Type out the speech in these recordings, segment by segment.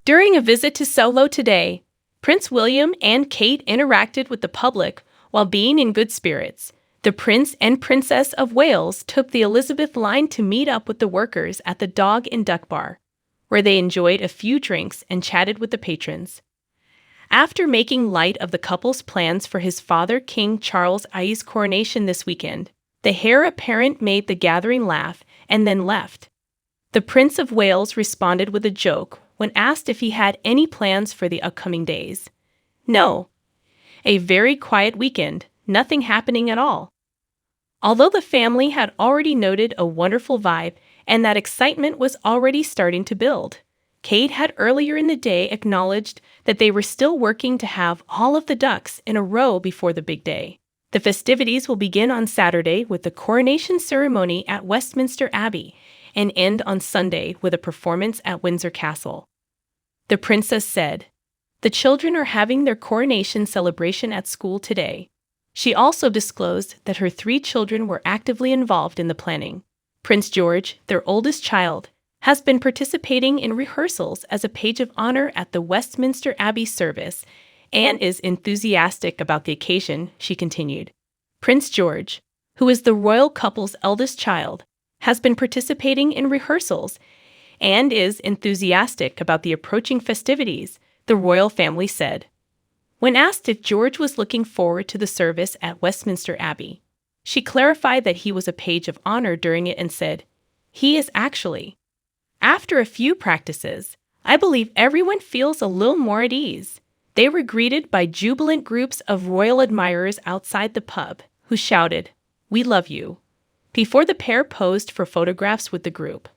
During a visit to Solo today, Prince William and Kate interacted with the public while being in good spirits. The Prince and Princess of Wales took the Elizabeth line to meet up with the workers at the Dog and Duck Bar, where they enjoyed a few drinks and chatted with the patrons. After making light of the couple's plans for his father King Charles II's coronation this weekend, the heir apparent made the gathering laugh and then left. The Prince of Wales responded with a joke when asked if he had any plans for the upcoming days. No. A very quiet weekend, nothing happening at all. Although the family had already noted a wonderful vibe and that excitement was already starting to build, Kate had earlier in the day acknowledged that they were still working to have all of the ducks in a row before the big day. The festivities will begin on Saturday with the coronation ceremony at Westminster Abbey and end on Sunday with a performance at Windsor Castle. The princess said, "The children are having their coronation celebration at school today." She also disclosed that her 3 children were actively involved in the planning. Prince George, their oldest child, has been participating in rehearsals as a page of honor at the Westminster Abbey service and is enthusiastic about the occasion, she continued. Prince George, who is the royal couple's eldest child, has been participating in rehearsals and is enthusiastic about the approaching festivities, the royal family said. When asked if George was looking forward to the service at Westminster Abbey, she clarified that he was a page of honor during it and said, "He is actually. After a few practices, I believe everyone feels a little more at ease." They were greeted by jubilant groups of royal admirers outside the pub, who shouted, "We love you," before the pair posed for photographs with the group.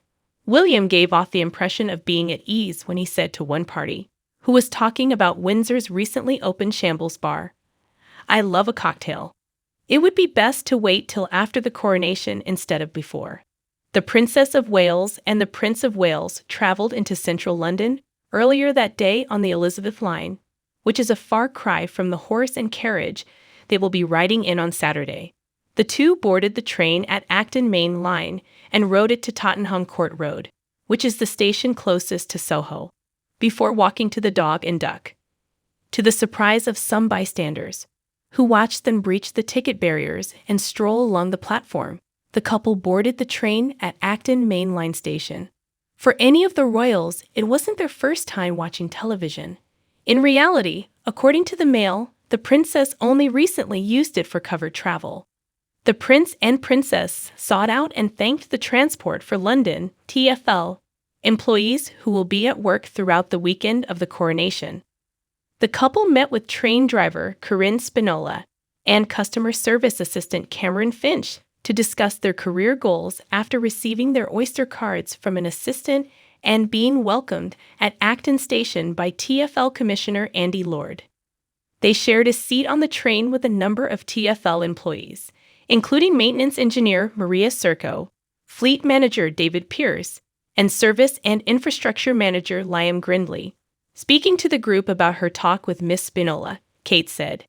William gave off the impression of being at ease when he said to one party, who was talking about Windsor's recently opened Shambles bar, "I love a cocktail. It would be best to wait till after the coronation instead of before." The Princess of Wales and the Prince of Wales traveled into central London earlier that day on the Elizabeth line, which is a far cry from the horse and carriage they will be riding in on Saturday. The two boarded the train at Acton Main Line and rode it to Tottenham Court Road, which is the station closest to Soho, before walking to the Dog and Duck. To the surprise of some bystanders, who watched them breach the ticket barriers and stroll along the platform, the couple boarded the train at Acton Main Line station. For any of the royals, it wasn't their first time watching television. In reality, according to the Mail, the princess only recently used it for covered travel. The prince and princess sought out and thanked the Transport for London, TfL, employees who will be at work throughout the weekend of the coronation. The couple met with train driver Corinne Spinola and customer service assistant Cameron Finch to discuss their career goals after receiving their Oyster cards from an assistant and being welcomed at Acton Station by TfL Commissioner Andy Lord. They shared a seat on the train with a number of TfL employees, including maintenance engineer Maria Serco, fleet manager David Pierce, and service and infrastructure manager Liam Grindley. Speaking to the group about her talk with Miss Spinola, Kate said,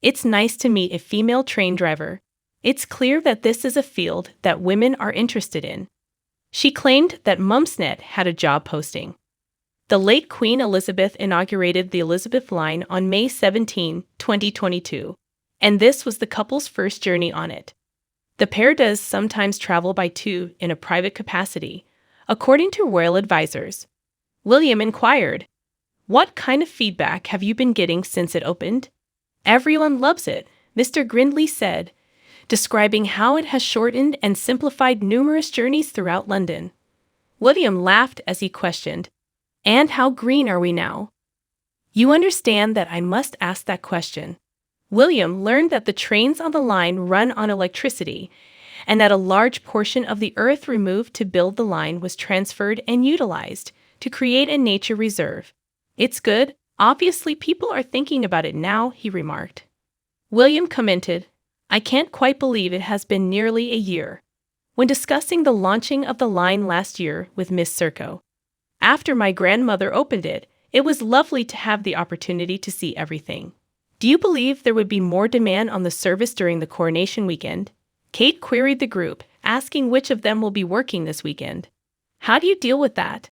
"It's nice to meet a female train driver. It's clear that this is a field that women are interested in." She claimed that Mumsnet had a job posting. The late Queen Elizabeth inaugurated the Elizabeth line on May 17, 2022, and this was the couple's first journey on it. The pair does sometimes travel by 2 in a private capacity, according to royal advisors. William inquired, "What kind of feedback have you been getting since it opened?" "Everyone loves it," Mr. Grindley said, describing how it has shortened and simplified numerous journeys throughout London. William laughed as he questioned, "And how green are we now?" "You understand that I must ask that question." William learned that the trains on the line run on electricity and that a large portion of the earth removed to build the line was transferred and utilized to create a nature reserve. "It's good. Obviously, people are thinking about it now," he remarked. William commented, "I can't quite believe it has been nearly a year," when discussing the launching of the line last year with Miss Serco. "After my grandmother opened it, it was lovely to have the opportunity to see everything." "Do you believe there would be more demand on the service during the coronation weekend?" Kate queried the group, asking which of them will be working this weekend. "How do you deal with that?"